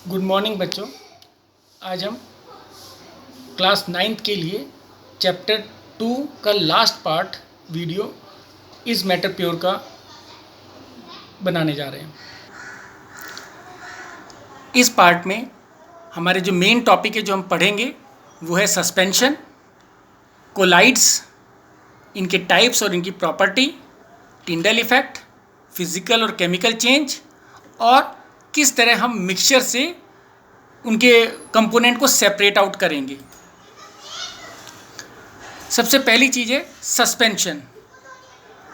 Good morning बच्चों। आज हम क्लास 9th के लिए चैप्टर 2 का last part video is matter pure का बनाने जा रहे हैं। इस पार्ट में हमारे जो मेन टॉपिक है जो हम पढ़ेंगे वो है सस्पेंशन, कोलाइड्स, इनके टाइप्स और इनकी प्रॉपर्टी, टिंडल इफेक्ट, फिजिकल और केमिकल चेंज, और किस तरह हम मिक्सचर से उनके कंपोनेंट को सेपरेट आउट करेंगे। सबसे पहली चीज़ है सस्पेंशन।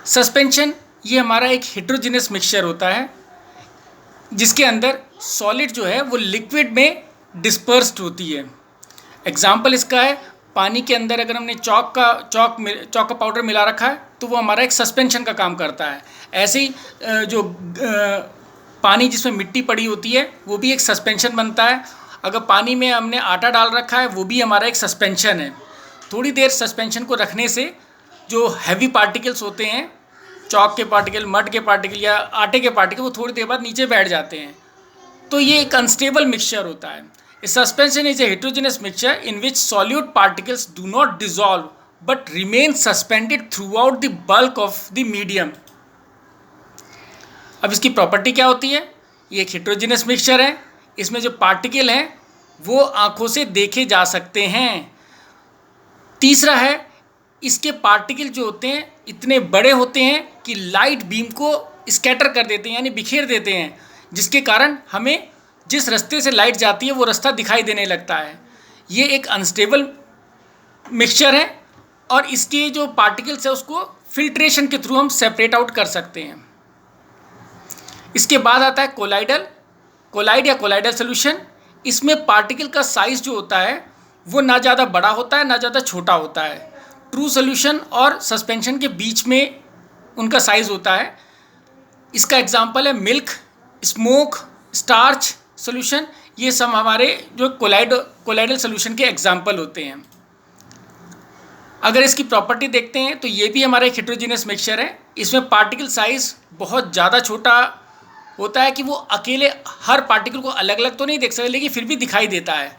सस्पेंशन ये हमारा एक हेट्रोजेनस मिक्सचर होता है जिसके अंदर सॉलिड जो है वो लिक्विड में डिस्पर्स्ड होती है। एग्जाम्पल इसका है, पानी के अंदर अगर हमने चॉक का पाउडर मिला रखा है तो वो हमारा एक सस्पेंशन का काम करता है। ऐसे ही जो पानी जिसमें मिट्टी पड़ी होती है वो भी एक सस्पेंशन बनता है। अगर पानी में हमने आटा डाल रखा है वो भी हमारा एक सस्पेंशन है। थोड़ी देर सस्पेंशन को रखने से जो हैवी पार्टिकल्स होते हैं, चॉक के पार्टिकल, मड के पार्टिकल या आटे के पार्टिकल, वो थोड़ी देर बाद नीचे बैठ जाते हैं। तो ये एक अनस्टेबल मिक्सचर होता है। A suspension is a heterogeneous mixture in which solute particles do not dissolve but remain suspended throughout the bulk of the medium. अब इसकी प्रॉपर्टी क्या होती है? ये एक हेट्रोजेनस मिक्सचर है। इसमें जो पार्टिकल हैं वो आंखों से देखे जा सकते हैं। तीसरा है, इसके पार्टिकल जो होते हैं इतने बड़े होते हैं कि लाइट बीम को स्कैटर कर देते हैं, यानी बिखेर देते हैं, जिसके कारण हमें जिस रास्ते से लाइट जाती है वो रास्ता दिखाई देने लगता है। ये एक अनस्टेबल मिक्सचर है और इसके जो पार्टिकल्स है उसको फिल्ट्रेशन के थ्रू हम सेपरेट आउट कर सकते हैं। इसके बाद आता है कोलाइड या कोलाइडल सोल्यूशन। इसमें पार्टिकल का साइज जो होता है वो ना ज़्यादा बड़ा होता है ना ज़्यादा छोटा होता है। ट्रू सोल्यूशन और सस्पेंशन के बीच में उनका साइज होता है। इसका एग्जांपल है मिल्क, स्मोक, स्टार्च सोल्यूशन। ये सब हमारे जो कोलाइडल सोल्यूशन के एग्जांपल होते हैं। अगर इसकी प्रॉपर्टी देखते हैं तो ये भी हमारा एक हेट्रोजेनस मिक्सचर है। इसमें पार्टिकल साइज बहुत ज़्यादा छोटा होता है कि वो अकेले हर पार्टिकल को अलग अलग तो नहीं देख सकते, लेकिन फिर भी दिखाई देता है।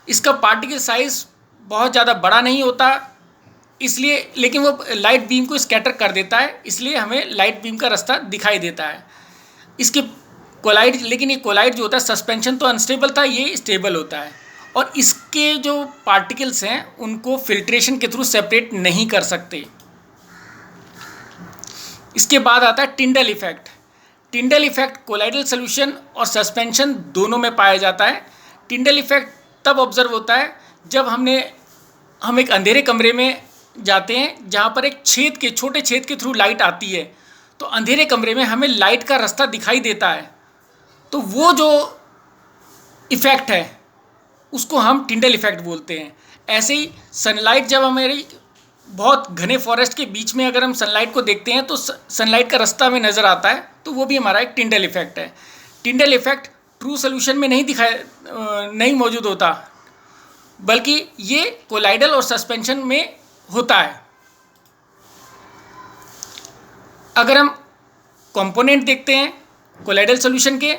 इसका पार्टिकल साइज बहुत ज़्यादा बड़ा नहीं होता, इसलिए, लेकिन वो लाइट बीम को स्कैटर कर देता है, इसलिए हमें लाइट बीम का रास्ता दिखाई देता है। इसके कोलाइड, लेकिन ये कोलाइड जो होता है, सस्पेंशन तो अनस्टेबल था, ये स्टेबल होता है और इसके जो पार्टिकल्स हैं उनको फिल्ट्रेशन के थ्रू सेपरेट नहीं कर सकते। इसके बाद आता है Tyndall effect. Tyndall effect colloidal solution और सस्पेंशन दोनों में पाया जाता है। टिंडल इफेक्ट तब ऑब्जर्व होता है जब हम एक अंधेरे कमरे में जाते हैं जहाँ पर एक छोटे छेद के थ्रू लाइट आती है, तो अंधेरे कमरे में हमें लाइट का रास्ता दिखाई देता है, तो वो जो इफ़ेक्ट है उसको हम टिंडल इफेक्ट बोलते हैं। ऐसे ही सनलाइट, जब हमारी बहुत घने फॉरेस्ट के बीच में अगर हम सनलाइट को देखते हैं तो सनलाइट का रास्ता हमें नज़र आता है, तो वो भी हमारा एक टिंडल इफेक्ट है। टिंडल इफेक्ट ट्रू सोल्यूशन में नहीं मौजूद होता, बल्कि ये कोलाइडल और सस्पेंशन में होता है। अगर हम कंपोनेंट देखते हैं कोलाइडल सॉल्यूशन के,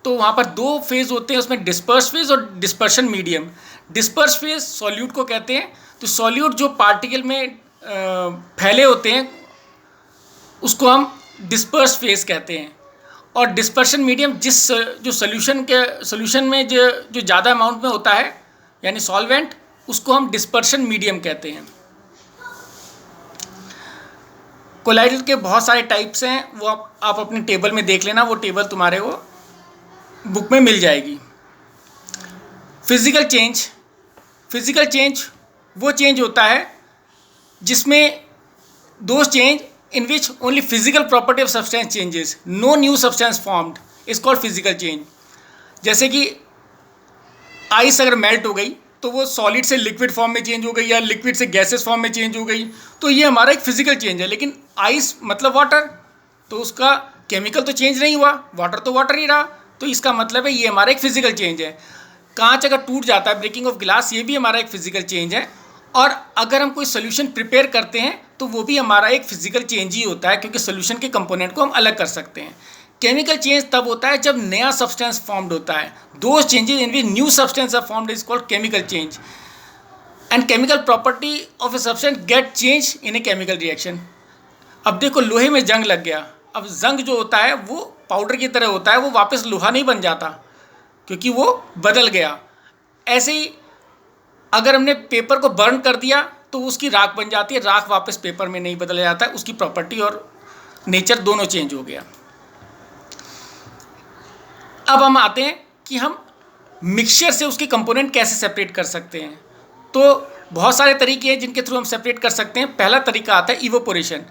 तो वहाँ पर दो फेज़ होते हैं, उसमें डिस्पर्स फेज़ और dispersion medium. Disperse phase solute को कहते हैं। तो सॉल्यूट जो पार्टिकल में फैले होते हैं उसको हम डिस्पर्स फेज़ कहते हैं, और डिस्पर्शन मीडियम जो सॉल्यूशन में जो ज़्यादा अमाउंट में होता है, यानी सॉल्वेंट, उसको हम डिस्पर्शन मीडियम कहते हैं। कोलाइडल के बहुत सारे टाइप्स हैं, वो आप अपने टेबल में देख लेना, वो टेबल तुम्हारे वो बुक में मिल जाएगी। फिजिकल चेंज वो चेंज होता है जिसमें दो change in which only physical property of substance changes, no new substance formed, is called physical change. जैसे कि आइस अगर मेल्ट हो गई तो वो सॉलिड से लिक्विड फॉर्म में चेंज हो गई या लिक्विड से गैसेस फॉर्म में चेंज हो गई, तो ये हमारा एक फिजिकल चेंज है। लेकिन आइस मतलब वाटर, तो उसका केमिकल तो चेंज नहीं हुआ, वाटर तो वाटर ही रहा, तो इसका मतलब है ये हमारा एक फिजिकल चेंज है। कांच अगर टूट जाता है, ब्रेकिंग ऑफ ग्लास, ये भी हमारा एक फिजिकल चेंज है। और अगर हम कोई सोल्यूशन प्रिपेयर करते हैं तो वो भी हमारा एक फिजिकल चेंज ही होता है, क्योंकि सोल्यूशन के कंपोनेंट को हम अलग कर सकते हैं। केमिकल चेंज तब होता है जब नया सब्सटेंस फॉर्म्ड होता है। Those changes in which new substance are formed is called chemical change and chemical property of a substance get change in a chemical reaction. अब देखो लोहे में जंग लग गया, अब जंग जो होता है वो पाउडर की तरह होता है, वो वापस लोहा नहीं बन जाता क्योंकि वो बदल गया। ऐसे ही अगर हमने पेपर को बर्न कर दिया तो उसकी राख बन जाती है, राख वापस पेपर में नहीं बदला जाता है, उसकी प्रॉपर्टी और नेचर दोनों चेंज हो गया। अब हम आते हैं कि हम मिक्सचर से उसके कंपोनेंट कैसे सेपरेट कर सकते हैं। तो बहुत सारे तरीके हैं जिनके थ्रू हम सेपरेट कर सकते हैं। पहला तरीका आता है इवोपोरेशन।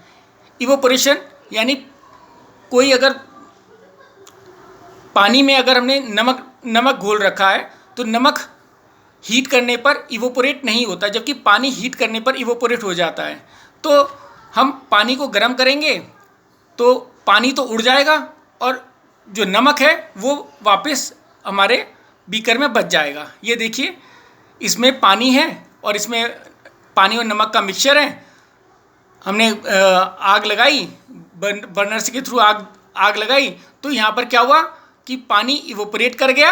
इवोपोरेशन यानी कोई अगर पानी में अगर हमने नमक घोल रखा है तो नमक हीट करने पर इवोपोरेट नहीं होता, जबकि पानी हीट करने पर इवोपोरेट हो जाता है। तो हम पानी को गर्म करेंगे तो पानी तो उड़ जाएगा और जो नमक है वो वापस हमारे बीकर में बच जाएगा। ये देखिए, इसमें पानी है और इसमें पानी और नमक का मिक्सचर है। हमने आग लगाई, बर्नर्स के थ्रू आग लगाई तो यहाँ पर क्या हुआ कि पानी इवोपरेट कर गया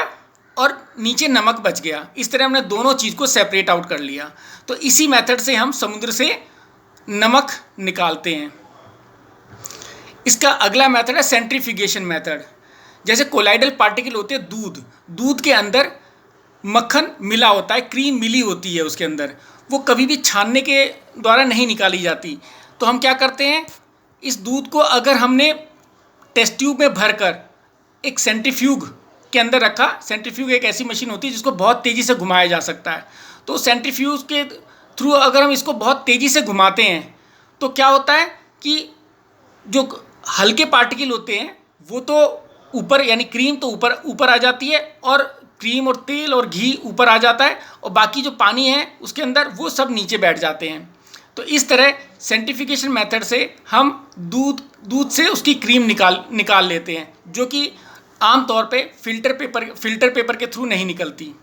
और नीचे नमक बच गया। इस तरह हमने दोनों चीज़ को सेपरेट आउट कर लिया। तो इसी मेथड से हम समुद्र से नमक निकालते हैं। इसका अगला मेथड है सेंट्रीफ्यूगेशन मेथड। जैसे कोलाइडल पार्टिकल होते हैं दूध के अंदर मक्खन मिला होता है, क्रीम मिली होती है उसके अंदर, वो कभी भी छानने के द्वारा नहीं निकाली जाती। तो हम क्या करते हैं, इस दूध को अगर हमने टेस्ट ट्यूब में भरकर एक सेंट्रीफ्यूग के अंदर रखा, सेंट्रीफ्यूग एक ऐसी मशीन होती है जिसको बहुत तेज़ी से घुमाया जा सकता है। तो सेंट्रीफ्यूज के थ्रू अगर हम इसको बहुत तेज़ी से घुमाते हैं तो क्या होता है कि जो हल्के पार्टिकल होते हैं वो तो ऊपर, यानी क्रीम तो ऊपर आ जाती है और क्रीम और तेल और घी ऊपर आ जाता है और बाकी जो पानी है उसके अंदर वो सब नीचे बैठ जाते हैं। तो इस तरह सेंट्रीफिकेशन मेथड से हम दूध से उसकी क्रीम निकाल लेते हैं, जो कि आमतौर पे फिल्टर पेपर के थ्रू नहीं निकलती।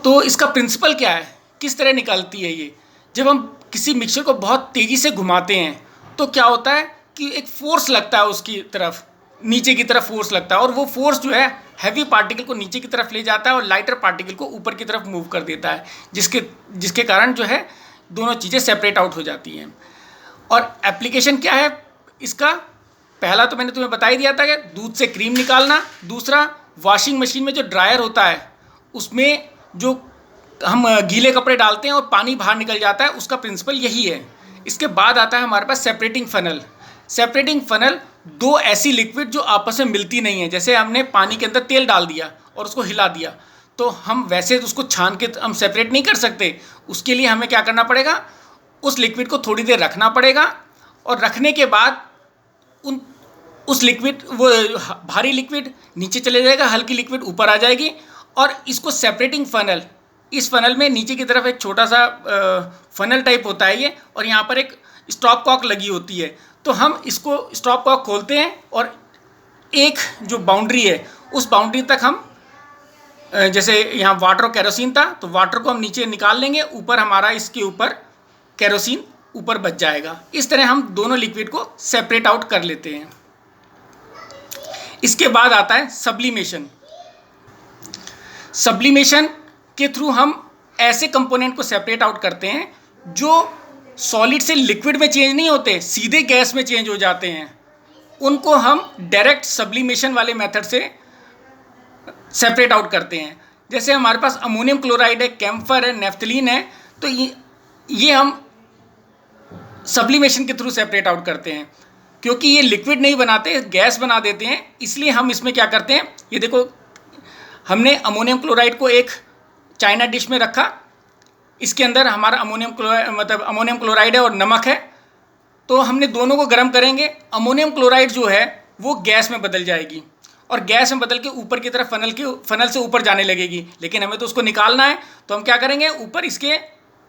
तो इसका प्रिंसिपल क्या है, किस तरह निकलती है ये? जब हम किसी मिक्सचर को बहुत तेज़ी से घुमाते हैं तो क्या होता है कि एक फोर्स लगता है उसकी तरफ, नीचे की तरफ फोर्स लगता है और वो फोर्स जो है हैवी पार्टिकल को नीचे की तरफ ले जाता है और लाइटर पार्टिकल को ऊपर की तरफ मूव कर देता है, जिसके कारण जो है दोनों चीज़ें सेपरेट आउट हो जाती हैं। और एप्लीकेशन क्या है इसका? पहला तो मैंने तुम्हें बता ही दिया था कि दूध से क्रीम निकालना। दूसरा, वॉशिंग मशीन में जो ड्रायर होता है उसमें जो हम गीले कपड़े डालते हैं और पानी बाहर निकल जाता है, उसका प्रिंसिपल यही है। इसके बाद आता है हमारे पास सेपरेटिंग फनल। सेपरेटिंग फनल दो ऐसी लिक्विड जो आपस में मिलती नहीं है, जैसे हमने पानी के अंदर तेल डाल दिया और उसको हिला दिया तो हम वैसे उसको छान के हम सेपरेट नहीं कर सकते। उसके लिए हमें क्या करना पड़ेगा, उस लिक्विड को थोड़ी देर रखना पड़ेगा और रखने के बाद उस लिक्विड, वो भारी लिक्विड नीचे चले जाएगा, हल्की लिक्विड ऊपर आ जाएगी और इसको सेपरेटिंग फनल, इस फनल में नीचे की तरफ एक छोटा सा फनल टाइप होता है ये, और यहाँ पर एक स्टॉप कॉक लगी होती है। तो हम इसको स्टॉप कॉक खोलते हैं और एक जो बाउंड्री है उस बाउंड्री तक हम, जैसे यहाँ वाटर और केरोसिन था तो वाटर को हम नीचे निकाल लेंगे, ऊपर हमारा इसके ऊपर केरोसिन ऊपर बच जाएगा। इस तरह हम दोनों लिक्विड को सेपरेट आउट कर लेते हैं। इसके बाद आता है सब्लिमेशन। सब्लिमेशन के थ्रू हम ऐसे कंपोनेंट को सेपरेट आउट करते हैं जो सॉलिड से लिक्विड में चेंज नहीं होते, सीधे गैस में चेंज हो जाते हैं। उनको हम डायरेक्ट सब्लिमेशन वाले मेथड से सेपरेट आउट करते हैं। जैसे हमारे पास अमोनियम क्लोराइड है, कैम्फर है, नेफ्थलीन है, तो ये हम सब्लिमेशन के थ्रू सेपरेट आउट करते हैं। क्योंकि ये लिक्विड नहीं बनाते, गैस बना देते हैं, इसलिए हम इसमें क्या करते हैं, ये देखो हमने अमोनियम क्लोराइड को एक चाइना डिश में रखा, इसके अंदर हमारा अमोनियम क्लोराइड है और नमक है, तो हमने दोनों को गर्म करेंगे। अमोनियम क्लोराइड जो है वो गैस में बदल जाएगी और गैस में बदल के ऊपर की तरफ फनल से ऊपर जाने लगेगी, लेकिन हमें तो उसको निकालना है। तो हम क्या करेंगे, ऊपर इसके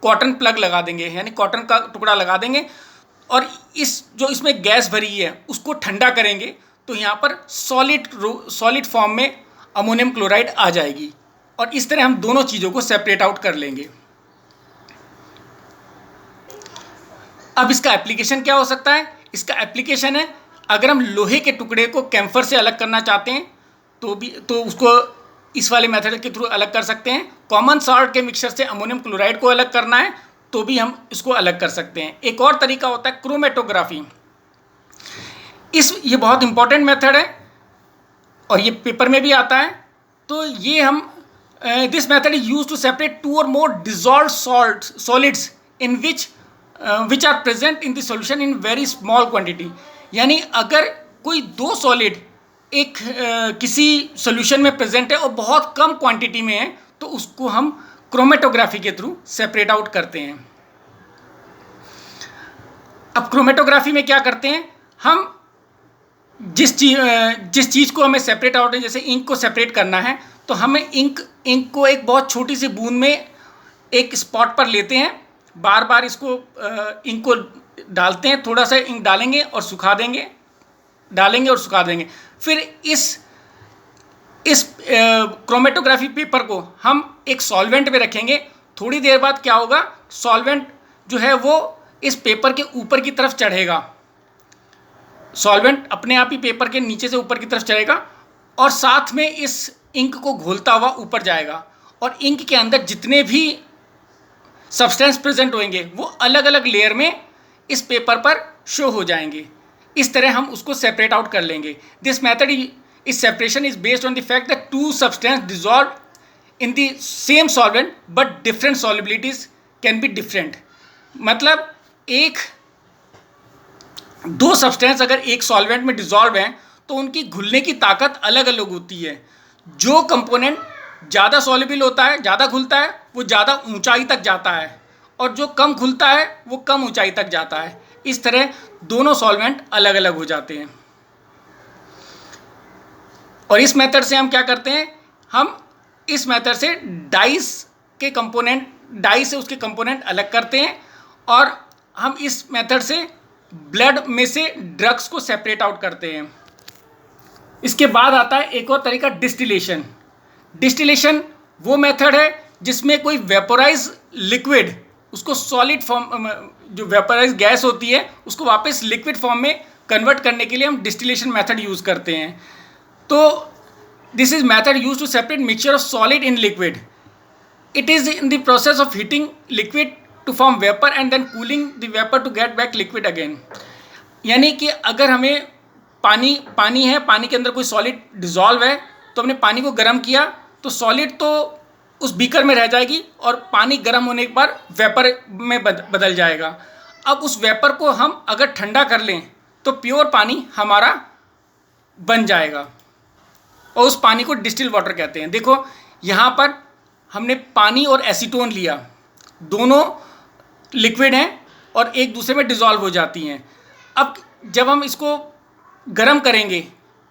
कॉटन प्लग लगा देंगे, यानी कॉटन का टुकड़ा लगा देंगे और जो इसमें गैस भरी है उसको ठंडा करेंगे, तो यहाँ पर सॉलिड फॉर्म में अमोनियम क्लोराइड आ जाएगी और इस तरह हम दोनों चीज़ों को सेपरेट आउट कर लेंगे। अब इसका एप्लीकेशन क्या हो सकता है? इसका एप्लीकेशन है अगर हम लोहे के टुकड़े को कैम्फर से अलग करना चाहते हैं तो उसको इस वाले मेथड के थ्रू अलग कर सकते हैं। कॉमन सॉल्ट के मिक्सचर से अमोनियम क्लोराइड को अलग करना है तो भी हम इसको अलग कर सकते हैं। एक और तरीका होता है क्रोमेटोग्राफी। ये बहुत इंपॉर्टेंट मेथड है और ये पेपर में भी आता है। तो ये हम this method is use to separate 2 or more dissolve solids in which are present in the solution in very small quantity. यानी अगर कोई 2 सॉलिड एक किसी सॉल्यूशन में प्रेजेंट है और बहुत कम क्वांटिटी में है तो उसको हम क्रोमेटोग्राफी के थ्रू सेपरेट आउट करते हैं। अब क्रोमेटोग्राफी में क्या करते हैं, हम जिस चीज़ को हमें सेपरेट आउट है, जैसे इंक को सेपरेट करना है तो हमें इंक को एक बहुत छोटी सी बूंद में एक स्पॉट पर लेते हैं, बार बार इसको इंक को डालते हैं, थोड़ा सा इंक डालेंगे और सुखा देंगे, डालेंगे और सुखा देंगे। फिर इस क्रोमेटोग्राफी पेपर को हम एक सॉल्वेंट में रखेंगे। थोड़ी देर बाद क्या होगा, सॉल्वेंट जो है वो इस पेपर के ऊपर की तरफ चढ़ेगा। सॉल्वेंट अपने आप ही पेपर के नीचे से ऊपर की तरफ चढ़ेगा और साथ में इस इंक को घोलता हुआ ऊपर जाएगा और इंक के अंदर जितने भी सब्सटेंस प्रेजेंट होंगे वो अलग अलग लेयर में इस पेपर पर शो हो जाएंगे। इस तरह हम उसको सेपरेट आउट कर लेंगे। This method is separation is based on the fact that 2 substance dissolve in the same solvent but different solubilities can be different. मतलब 2 सब्सटेंस अगर एक सॉल्वेंट में डिजॉल्व हैं तो उनकी घुलने की ताकत अलग अलग होती है। जो कंपोनेंट ज़्यादा सॉल्युबल होता है, ज़्यादा घुलता है, वो ज़्यादा ऊंचाई तक जाता है और जो कम घुलता है वो कम ऊंचाई तक जाता है। इस तरह दोनों सॉल्वेंट अलग अलग हो जाते हैं। और इस मेथड से हम क्या करते हैं, हम इस मेथड से डाई से उसके कंपोनेंट अलग करते हैं और हम इस मेथड से ब्लड में से ड्रग्स को सेपरेट आउट करते हैं। इसके बाद आता है एक और तरीका, डिस्टिलेशन। डिस्टिलेशन वो मेथड है जिसमें कोई वेपोराइज लिक्विड उसको सॉलिड फॉर्म, जो वेपोराइज गैस होती है उसको वापस लिक्विड फॉर्म में कन्वर्ट करने के लिए हम डिस्टिलेशन मेथड यूज़ करते हैं। तो this is method use to separate mixture of solid in liquid. It is in the process of heating liquid to form vapour and then cooling the vapour to get back liquid again. यानी कि अगर हमें पानी है, पानी के अंदर कोई सॉलिड डिजॉल्व है तो हमने पानी को गर्म किया तो सॉलिड तो उस बीकर में रह जाएगी और पानी गर्म होने के बाद वेपर में बदल जाएगा। अब उस वेपर को हम अगर ठंडा कर लें तो प्योर पानी हमारा बन जाएगा और उस पानी को डिस्टिल वाटर कहते हैं। देखो यहाँ पर हमने पानी और एसीटोन लिया, दोनों लिक्विड हैं और एक दूसरे में डिज़ोल्व हो जाती हैं। अब जब हम इसको गर्म करेंगे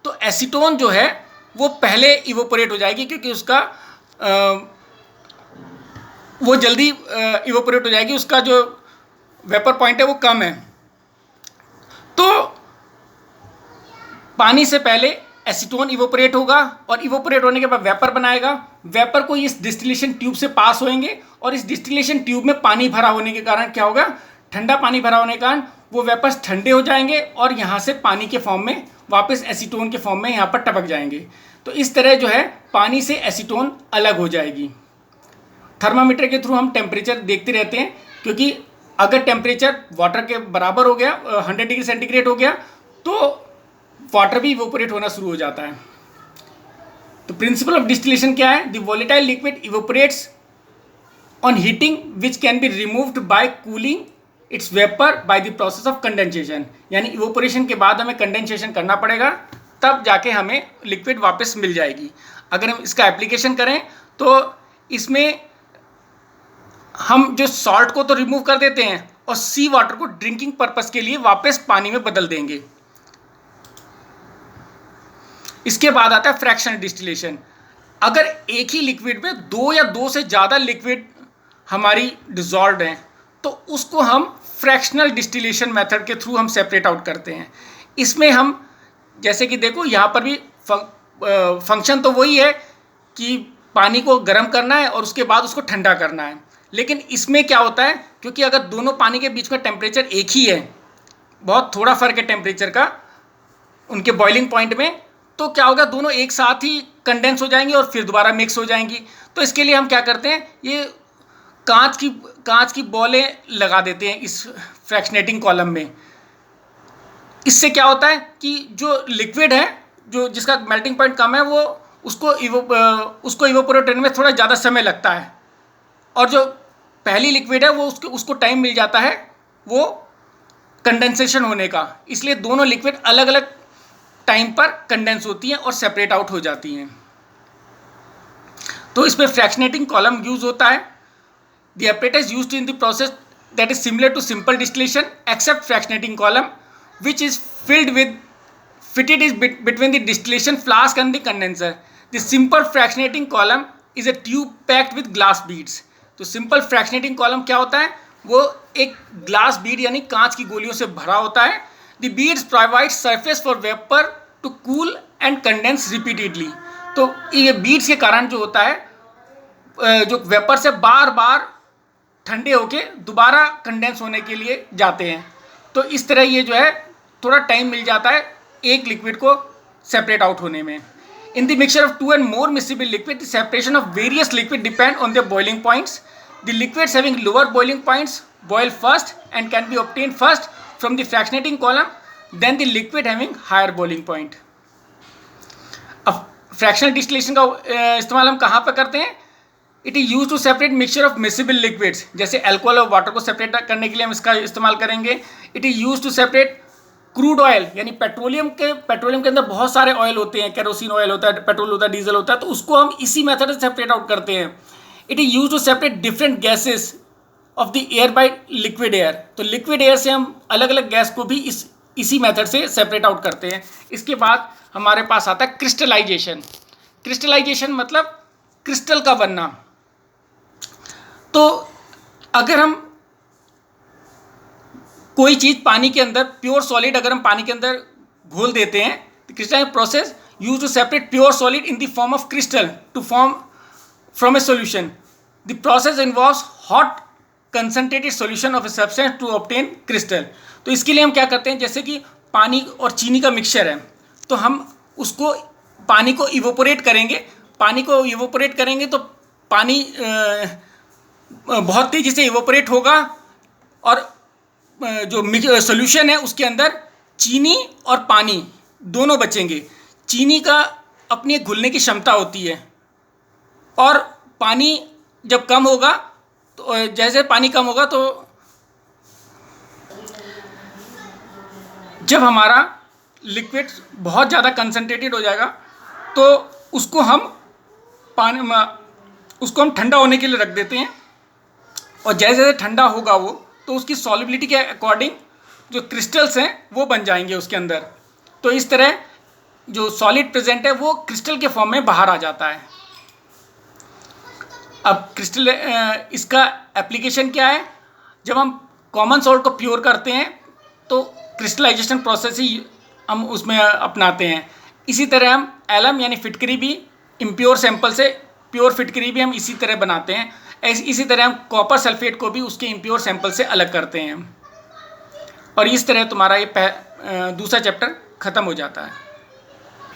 तो एसीटोन जो है वो पहले इवोपोरेट हो जाएगी क्योंकि उसका वो जल्दी इवोपोरेट हो जाएगी, उसका जो वेपर पॉइंट है वो कम है। तो पानी से पहले एसीटोन इवोपोरेट होगा और इवोपोरेट होने के बाद वेपर बनाएगा। वेपर को इस डिस्टिलेशन ट्यूब से पास होएंगे और इस डिस्टिलेशन ट्यूब में पानी भरा होने के कारण क्या होगा, ठंडा पानी भरा होने के कारण वो वेपर्स ठंडे हो जाएंगे और यहाँ से पानी के फॉर्म में वापस एसीटोन के फॉर्म में यहाँ पर टपक जाएंगे। तो इस तरह जो है पानी से एसीटोन अलग हो जाएगी। थर्मामीटर के थ्रू हम टेम्परेचर देखते रहते हैं क्योंकि अगर टेम्परेचर वाटर के बराबर हो गया, 100 डिग्री सेंटीग्रेड हो गया, तो वाटर भी इवोपोरेट होना शुरू हो जाता है। तो प्रिंसिपल ऑफ डिस्टिलेशन क्या है, the volatile liquid evaporates on heating which can be removed by cooling its vapour by the process of condensation. यानी इवोपोरेशन के बाद हमें कंडेंसेशन करना पड़ेगा, तब जाके हमें लिक्विड वापस मिल जाएगी। अगर हम इसका एप्लीकेशन करें तो इसमें हम जो सॉल्ट को तो रिमूव कर देते हैं और सी वाटर को ड्रिंकिंग पर्पस के लिए वापस पानी में बदल देंगे। इसके बाद आता है फ्रैक्शनल डिस्टिलेशन। अगर एक ही लिक्विड में 2 या 2 से ज़्यादा लिक्विड हमारी डिजॉल्व हैं तो उसको हम फ्रैक्शनल डिस्टिलेशन मेथड के थ्रू हम सेपरेट आउट करते हैं। इसमें हम जैसे कि देखो यहाँ पर भी फंक्शन तो वही है कि पानी को गर्म करना है और उसके बाद उसको ठंडा करना है, लेकिन इसमें क्या होता है, क्योंकि अगर दोनों पानी के बीच में टेम्परेचर एक ही है, बहुत थोड़ा फ़र्क है टेम्परेचर का, उनके बॉइलिंग पॉइंट में, तो क्या होगा, दोनों एक साथ ही कंडेंस हो जाएंगी और फिर दोबारा मिक्स हो जाएंगी। तो इसके लिए हम क्या करते हैं, ये कांच की बॉलें लगा देते हैं इस फ्रैक्शनेटिंग कॉलम में। इससे क्या होता है कि जो लिक्विड है, जो जिसका मेल्टिंग पॉइंट कम है, वो उसको इवोपोरेट होने में थोड़ा ज़्यादा समय लगता है, और जो पहली लिक्विड है वो उसको टाइम मिल जाता है वो कंडेंसेशन होने का। इसलिए दोनों लिक्विड अलग अलग टाइम पर कंडेंस होती हैं और सेपरेट आउट हो जाती हैं। तो इसमें फ्रैक्शनेटिंग कॉलम यूज होता है। The apparatus used in the process that is similar to simple distillation except fractionating column, which is fitted between the distillation flask and the condenser. The simple fractionating column is a tube packed with glass beads. तो simple fractionating column क्या होता है, वो एक glass Beed यानी कांच की गोलियों से भरा होता है। The beads provide surface for vapour to cool and condense repeatedly. तो ये बीड्स के कारण जो होता है, जो वेपर से बार बार ठंडे होके दोबारा कंडेंस होने के लिए जाते हैं। तो इस तरह ये जो है थोड़ा टाइम मिल जाता है एक लिक्विड को सेपरेट आउट होने में। In the mixture of two and more miscible liquid, the separation of various liquid depend on their boiling points. The liquids having lower boiling points boil first and can be obtained first from the fractionating column, then the liquid having higher boiling point. अब fractional distillation का इस्तेमाल हम कहाँ पर करते हैं? It is used to separate mixture of miscible liquids. जैसे alcohol और वाटर को सेपरेट करने के लिए हम इसका इस्तेमाल करेंगे। It is used to separate crude oil, यानी पेट्रोलियम के अंदर बहुत सारे ऑयल होते हैं, केरोसिन ऑयल होता है, पेट्रोल होता है, डीजल होता है, तो उसको हम इसी मेथड से सेपरेट आउट करते हैं। It is use to separate different gases of the air by liquid air. तो लिक्विड एयर से हम अलग अलग गैस को भी इसी मेथड से सेपरेट आउट करते हैं। इसके बाद हमारे पास आता है क्रिस्टलाइजेशन। क्रिस्टलाइजेशन मतलब क्रिस्टल का बनना। तो अगर हम कोई चीज़ पानी के अंदर, प्योर सॉलिड अगर हम पानी के अंदर घोल देते हैं, तो crystallization process use to separate pure solid in the form of crystal to form from a solution. The process involves hot concentrated solution of a substance to obtain crystal. तो इसके लिए हम क्या करते हैं, जैसे कि पानी और चीनी का मिक्सचर है, तो हम पानी को इवोपोरेट करेंगे तो पानी बहुत तेज़ी से इवोपोरेट होगा, और जो सॉल्यूशन है उसके अंदर चीनी और पानी दोनों बचेंगे। चीनी का अपनी घुलने की क्षमता होती है, और पानी जब कम होगा, तो जैसे पानी कम होगा, तो जब हमारा लिक्विड बहुत ज़्यादा कंसनट्रेटेड हो जाएगा, तो उसको हम ठंडा होने के लिए रख देते हैं, और जैसे जैसे ठंडा होगा वो, तो उसकी सॉल्युबिलिटी के अकॉर्डिंग जो क्रिस्टल्स हैं वो बन जाएंगे उसके अंदर। तो इस तरह जो सॉलिड प्रेजेंट है वो क्रिस्टल के फॉर्म में बाहर आ जाता है। अब इसका एप्लीकेशन क्या है, जब हम कॉमन सॉल्ट को प्योर करते हैं तो क्रिस्टलाइजेशन प्रोसेस ही हम उसमें अपनाते हैं। इसी तरह हम एलम यानी फिटकरी भी इम्प्योर सैंपल से प्योर फिटकरी भी हम इसी तरह बनाते हैं। इसी तरह हम कॉपर सल्फेट को भी उसके इम्प्योर सैंपल से अलग करते हैं, और इस तरह तुम्हारा ये दूसरा चैप्टर ख़त्म हो जाता है।